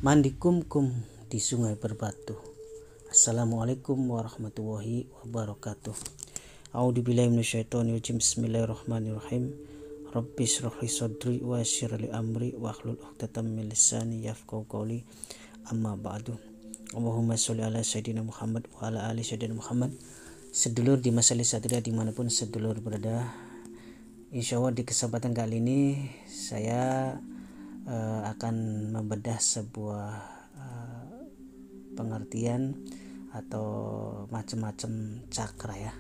mandi kumkum di sungai berbatu. Assalamualaikum warahmatullahi wabarakatuh. A'udzubillahi minasyaitonirrajim. Bismillahirrahmanirrahim. Rabbi shrah li sadri wa yassir li amri wahlul 'uqdatam min lisani yafqahu qawli. Amma ba'du. Allahumma sholli ala sayyidina Muhammad wa ala ali sayyidina Muhammad. Sedulur di Masalis Satria dimanapun sedulur berada, insya Allah di kesempatan kali ini saya akan membedah sebuah pengertian atau macam-macam cakra ya.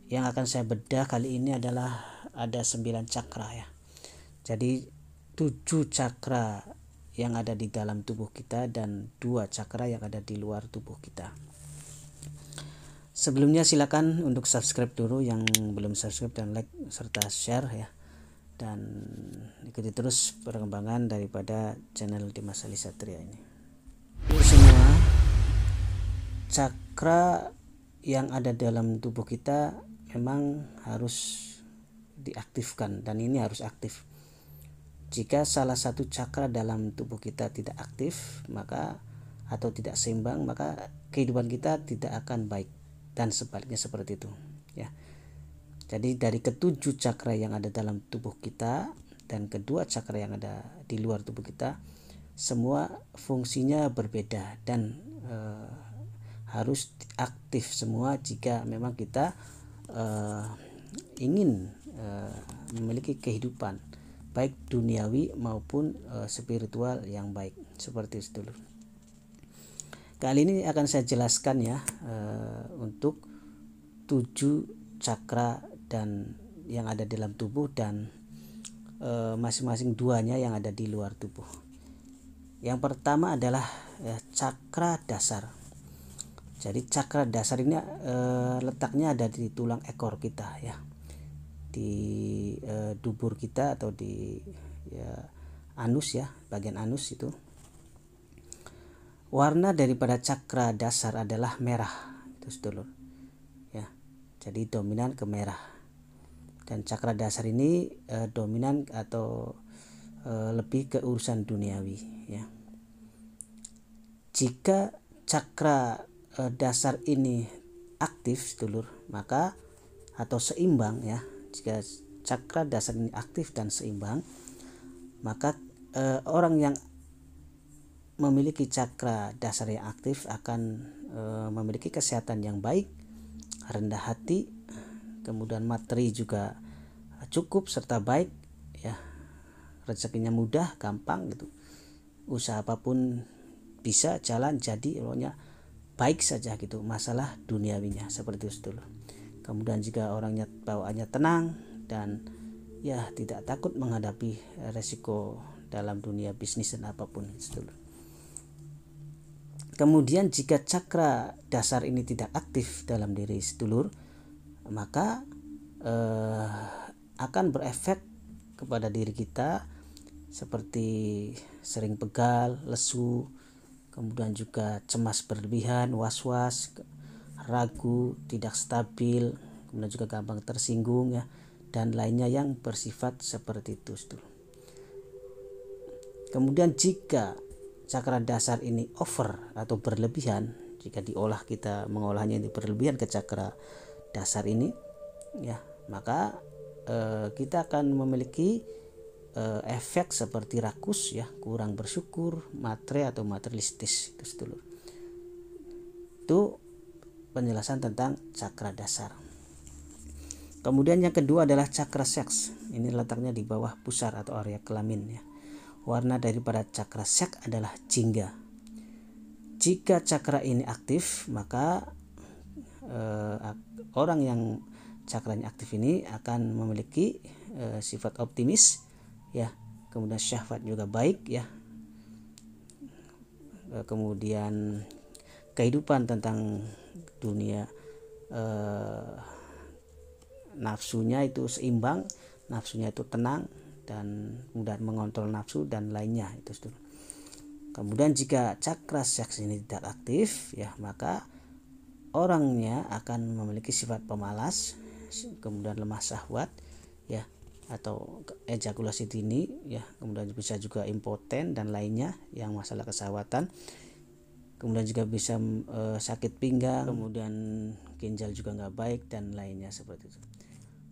Yang akan saya bedah kali ini adalah ada 9 cakra ya. Jadi 7 cakra yang ada di dalam tubuh kita dan 2 cakra yang ada di luar tubuh kita. Sebelumnya silakan untuk subscribe dulu yang belum subscribe, dan like serta share ya. Dan ikuti terus perkembangan daripada channel Dimas Ali Satria ini. Semua cakra yang ada dalam tubuh kita memang harus diaktifkan, dan ini harus aktif. Jika salah satu cakra dalam tubuh kita tidak aktif, maka atau tidak seimbang, maka kehidupan kita tidak akan baik, dan sebaliknya seperti itu ya. Jadi dari ketujuh cakra yang ada dalam tubuh kita dan kedua cakra yang ada di luar tubuh kita, semua fungsinya berbeda dan harus aktif semua jika memang kita ingin memiliki kehidupan baik duniawi maupun spiritual yang baik. Seperti itu dulu. Kali ini akan saya jelaskan ya untuk 7 cakra dan yang ada dalam tubuh dan masing-masing duanya yang ada di luar tubuh. Yang pertama adalah cakra dasar. Jadi cakra dasar ini letaknya ada di tulang ekor kita ya, di dubur kita atau di anus ya, bagian anus itu. Warna daripada cakra dasar adalah merah, itu sedulur ya. Jadi dominan ke merah. Dan cakra dasar ini dominan atau lebih ke urusan duniawi ya. Jika cakra dasar ini aktif sedulur, maka atau seimbang ya. Jika cakra dasar ini aktif dan seimbang, maka orang yang memiliki cakra dasar yang aktif akan memiliki kesehatan yang baik, rendah hati, kemudian materi juga cukup serta baik ya, rezekinya mudah, gampang gitu, usaha apapun bisa jalan jadi, pokoknya baik saja gitu masalah duniawinya, seperti itu dulu. Kemudian jika orangnya bawaannya tenang dan ya tidak takut menghadapi resiko dalam dunia bisnis dan apapun itu dulu. Kemudian jika cakra dasar ini tidak aktif dalam diri sedulur, maka akan berefek kepada diri kita seperti sering pegal, lesu, kemudian juga cemas berlebihan, was-was, ragu, tidak stabil, kemudian juga gampang tersinggung ya, dan lainnya yang bersifat seperti itu sedulur. Kemudian jika cakra dasar ini over atau berlebihan, jika diolah, kita mengolahnya ini berlebihan ke cakra dasar ini ya, maka kita akan memiliki efek seperti rakus ya, kurang bersyukur, matre atau materialistis itu sedulur. Itu penjelasan tentang cakra dasar. Kemudian yang kedua adalah cakra seks. Ini letaknya di bawah pusar atau area kelamin ya. Warna daripada cakra seks adalah jingga. Jika cakra ini aktif, maka orang yang cakranya aktif ini akan memiliki sifat optimis ya, kemudian syahwat juga baik ya, kemudian kehidupan tentang dunia nafsunya itu seimbang, nafsunya itu tenang dan mudah mengontrol nafsu dan lainnya itu sedulur. Kemudian jika cakra seks ini tidak aktif ya, maka orangnya akan memiliki sifat pemalas, kemudian lemah syahwat ya, atau ejakulasi dini ya, kemudian bisa juga impoten dan lainnya yang masalah kesehatan, kemudian juga bisa sakit pinggang, kemudian ginjal juga nggak baik dan lainnya seperti itu.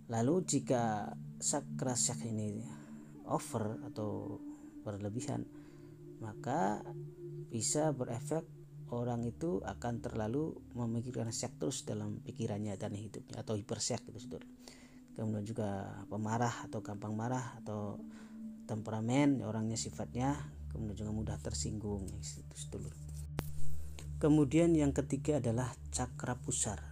Lalu jika sakrasyak ini over atau berlebihan, maka bisa berefek orang itu akan terlalu memikirkan seks terus dalam pikirannya dan hidupnya, atau hiperseks gitu saudara. Kemudian juga pemarah atau gampang marah, atau temperamen orangnya sifatnya, kemudian juga mudah tersinggung itu saudara. Kemudian yang ketiga adalah cakra pusar.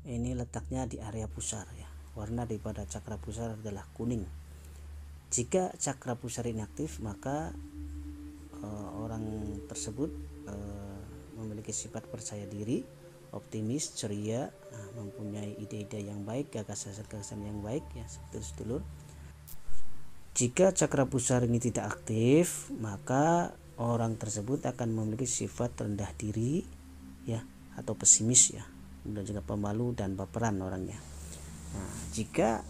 Ini letaknya di area pusar ya. Warna daripada cakra pusar adalah kuning. Jika cakra pusar inaktif, maka orang tersebut memiliki sifat percaya diri, optimis, ceria, mempunyai ide-ide yang baik, gagasan-gagasan yang baik ya sedulur. Jika cakra pusar ini tidak aktif, maka orang tersebut akan memiliki sifat rendah diri ya, atau pesimis ya, dan juga pemalu dan baperan orangnya. Nah, jika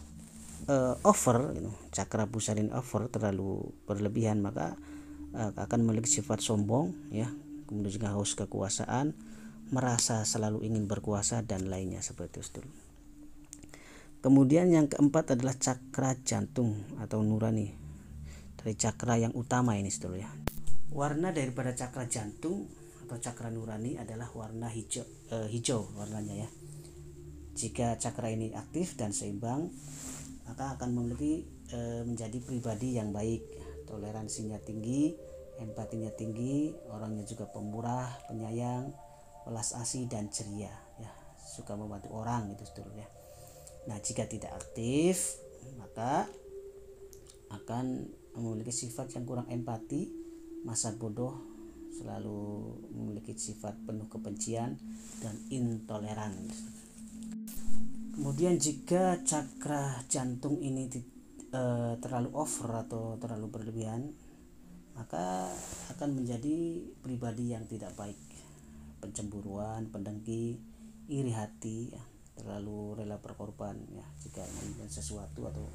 over cakra pusar ini over, terlalu berlebihan, maka akan memiliki sifat sombong ya, kemudian juga haus kekuasaan, merasa selalu ingin berkuasa dan lainnya seperti itu. Kemudian yang keempat adalah cakra jantung atau nurani, dari cakra yang utama ini saudara ya. Warna daripada cakra jantung atau cakra nurani adalah warna hijau warnanya ya. Jika cakra ini aktif dan seimbang, maka akan memiliki menjadi pribadi yang baik, toleransinya tinggi, empatinya tinggi, orangnya juga pemurah, penyayang, welas asih dan ceria ya, suka membantu orang itu saudara ya. Nah, jika tidak aktif, maka akan memiliki sifat yang kurang empati, masa bodoh, selalu memiliki sifat penuh kebencian dan intoleran. Kemudian jika cakra jantung ini terlalu over atau terlalu berlebihan, maka akan menjadi pribadi yang tidak baik, pencemburuan, pendengki, iri hati ya, terlalu rela berkorban ya jika ingin sesuatu atau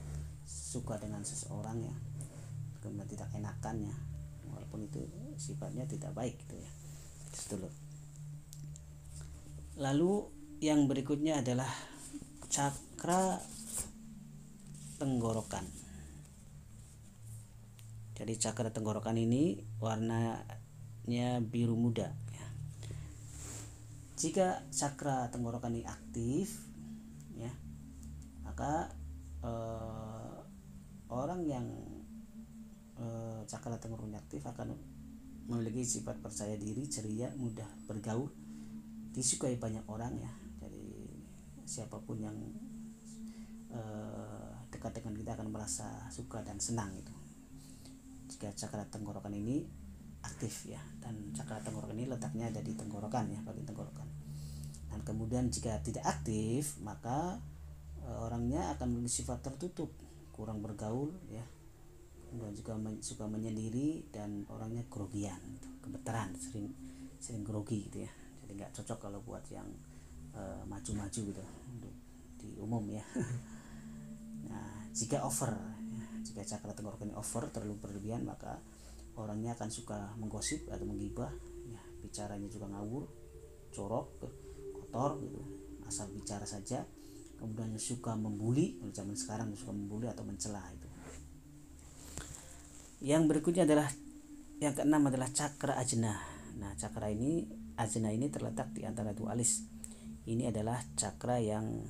suka dengan seseorang ya, kemudian tidak enakan ya, walaupun itu sifatnya tidak baik gitu ya. Lalu yang berikutnya adalah cakra tenggorokan. Jadi cakra tenggorokan ini warnanya biru muda ya. Jika cakra tenggorokan ini aktif ya, maka orang yang cakra tenggorokan aktif akan memiliki sifat percaya diri, ceria, mudah bergaul, disukai banyak orang ya. Jadi siapapun yang dekat dengan kita akan merasa suka dan senang itu jika cakra tenggorokan ini aktif ya. Dan cakra tenggorokan ini letaknya ada di tenggorokan ya, bagian tenggorokan. Dan kemudian jika tidak aktif, maka orangnya akan memiliki sifat tertutup, kurang bergaul ya, dan juga suka menyendiri, dan orangnya grogian gitu, gemeteran, sering grogi gitu ya. Jadi nggak cocok kalau buat yang maju-maju gitu untuk di umum ya. Nah, jika over ya, jika cakra tenggorokan ini over, terlalu berlebihan, maka orangnya akan suka menggosip atau menggibah ya, bicaranya juga ngawur, corok, kotor gitu, asal bicara saja. Kemudian suka membuli, kalau zaman sekarang suka membuli atau mencela itu. Yang berikutnya adalah yang keenam adalah cakra ajna. Nah, cakra ajna ini terletak di antara dua alis. Ini adalah cakra yang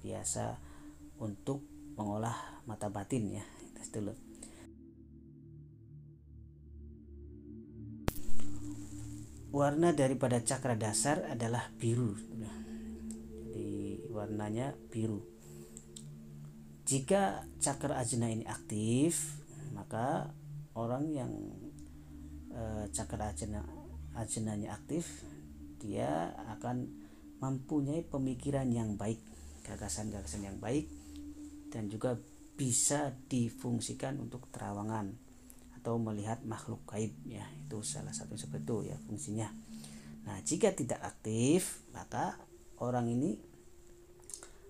biasa untuk mengolah mata batin ya. Dulu. Warna daripada cakra dasar adalah biru. Jadi warnanya biru. Jika cakra ajna ini aktif, maka orang yang cakra ajnanya aktif, dia akan mempunyai pemikiran yang baik, gagasan-gagasan yang baik, dan juga bisa difungsikan untuk terawangan atau melihat makhluk gaib ya. Itu salah satu seperti itu ya fungsinya. Nah, jika tidak aktif, maka orang ini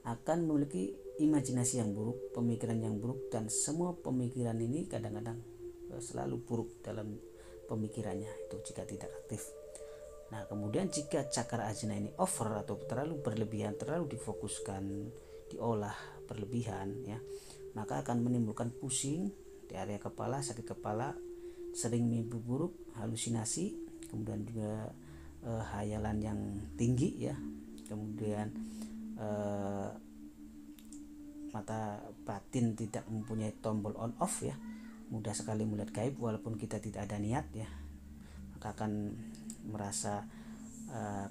akan memiliki imajinasi yang buruk, pemikiran yang buruk, dan semua pemikiran ini kadang-kadang selalu buruk dalam pemikirannya itu jika tidak aktif. Nah, kemudian jika cakra ajna ini over atau terlalu berlebihan, terlalu difokuskan, diolah berlebihan ya, maka akan menimbulkan pusing di area kepala, sakit kepala, sering mimpi buruk, halusinasi, kemudian juga hayalan yang tinggi ya, kemudian mata batin tidak mempunyai tombol on off ya, mudah sekali melihat gaib walaupun kita tidak ada niat ya, maka akan merasa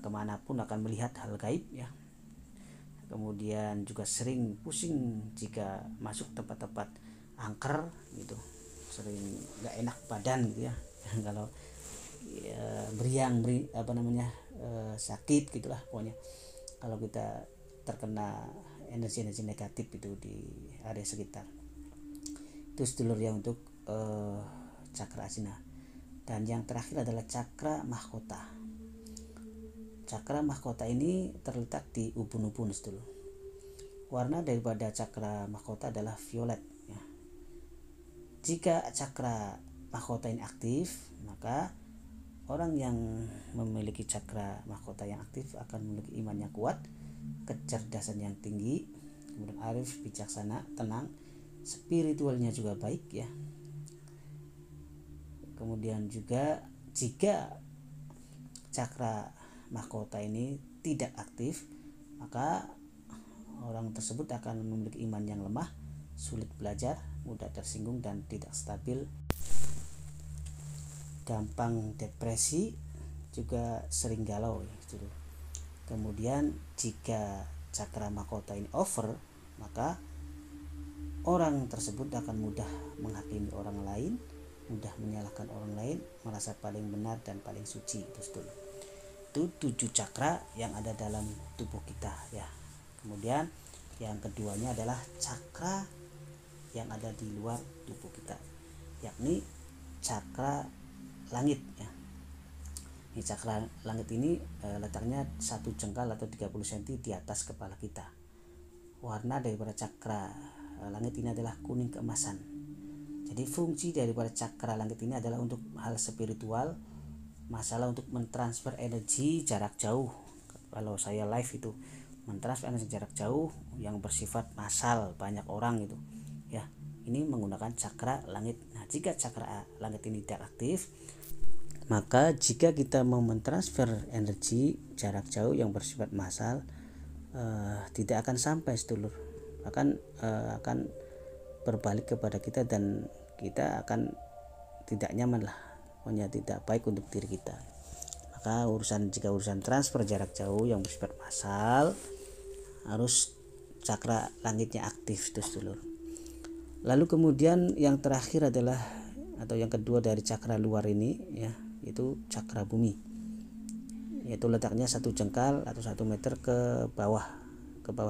kemanapun akan melihat hal gaib ya. Kemudian juga sering pusing jika masuk tempat-tempat angker gitu, sering nggak enak badan gitu ya kalau sakit gitulah pokoknya kalau kita terkena energi-energi negatif itu di area sekitar. Itu sedulur ya untuk cakra ajna. Dan yang terakhir adalah cakra mahkota. Cakra mahkota ini terletak di ubun-ubun sedulur. Warna daripada cakra mahkota adalah violet ya. Jika cakra mahkota ini aktif, maka orang yang memiliki cakra mahkota yang aktif akan memiliki iman yang kuat, kecerdasan yang tinggi, kemudian arif, bijaksana, tenang, spiritualnya juga baik ya. Kemudian juga jika cakra mahkota ini tidak aktif, maka orang tersebut akan memiliki iman yang lemah, sulit belajar, mudah tersinggung dan tidak stabil, gampang depresi, juga sering galau ya. Kemudian jika cakra mahkota ini over, maka orang tersebut akan mudah menghakimi orang lain, mudah menyalahkan orang lain, merasa paling benar dan paling suci. Itu 7 cakra yang ada dalam tubuh kita ya. Kemudian yang keduanya adalah cakra yang ada di luar tubuh kita, yakni cakra langit ya. Ini cakra langit ini letaknya 1 jengkal atau 30 cm di atas kepala kita. Warna daripada cakra langit ini adalah kuning keemasan. Jadi fungsi daripada cakra langit ini adalah untuk hal spiritual, masalah untuk mentransfer energi jarak jauh. Kalau saya live itu mentransfer energi jarak jauh yang bersifat massal, banyak orang itu ya. Ini menggunakan cakra langit. Nah, jika cakra langit ini tidak aktif, maka jika kita mau mentransfer energi jarak jauh yang bersifat massal, tidak akan sampai sedulur, akan berbalik kepada kita dan kita akan tidak nyaman lah, pokoknya tidak baik untuk diri kita. Maka jika urusan transfer jarak jauh yang bersifat massal harus cakra langitnya aktif itu sedulur. Lalu kemudian yang terakhir adalah atau yang kedua dari cakra luar ini ya, itu cakra bumi, yaitu letaknya 1 jengkal atau 1 meter ke bawah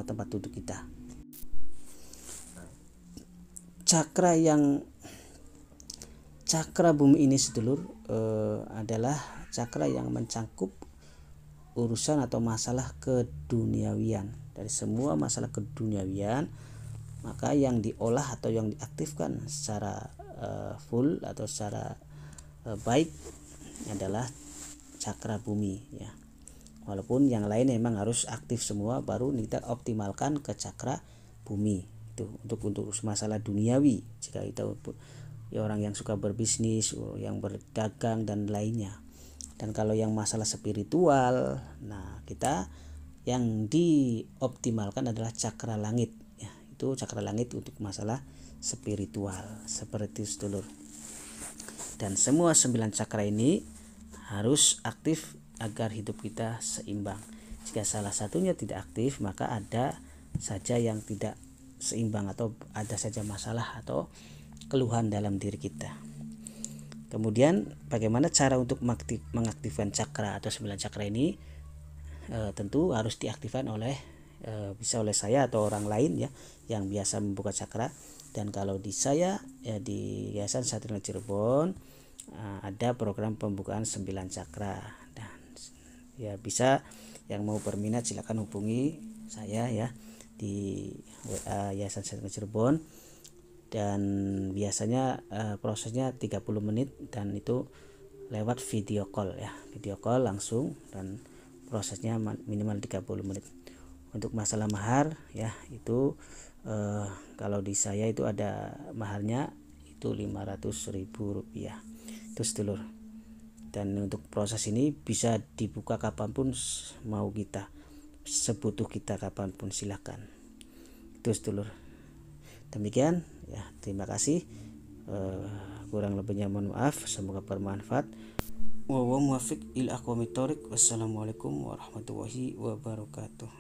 tempat duduk kita. Cakra bumi ini sedulur adalah cakra yang mencangkup urusan atau masalah keduniawian. Dari semua masalah keduniawian, maka yang diolah atau yang diaktifkan secara full atau secara baik adalah cakra bumi ya. Walaupun yang lain memang harus aktif semua, baru kita optimalkan ke cakra bumi itu untuk masalah duniawi. Jika kita ya orang yang suka berbisnis, yang berdagang dan lainnya. Dan kalau yang masalah spiritual, nah kita yang dioptimalkan adalah cakra langit ya. Itu cakra langit untuk masalah spiritual seperti itu sedulur. Dan semua 9 cakra ini harus aktif agar hidup kita seimbang. Jika salah satunya tidak aktif, maka ada saja yang tidak seimbang atau ada saja masalah atau keluhan dalam diri kita. Kemudian bagaimana cara untuk mengaktifkan cakra atau 9 cakra ini? Tentu harus diaktifkan bisa oleh saya atau orang lain ya yang biasa membuka cakra. Dan kalau di saya ya di Yayasan Satrina Cirebon ada program pembukaan 9 cakra. Dan ya bisa yang mau berminat silakan hubungi saya ya di WA Yayasan Sehat Cirebon, dan biasanya prosesnya 30 menit dan itu lewat video call ya, video call langsung, dan prosesnya minimal 30 menit. Untuk masalah mahar ya, itu kalau di saya itu ada maharnya itu Rp500.000 itu sedulur. Dan untuk proses ini bisa dibuka kapanpun mau kita, sebutuh kita kapanpun, silakan. Itu sedulur. Demikian ya, terima kasih. Kurang lebihnya mohon maaf, semoga bermanfaat. Wa muwaffiq ila aqwamit thoriq. Wassalamualaikum warahmatullahi wabarakatuh.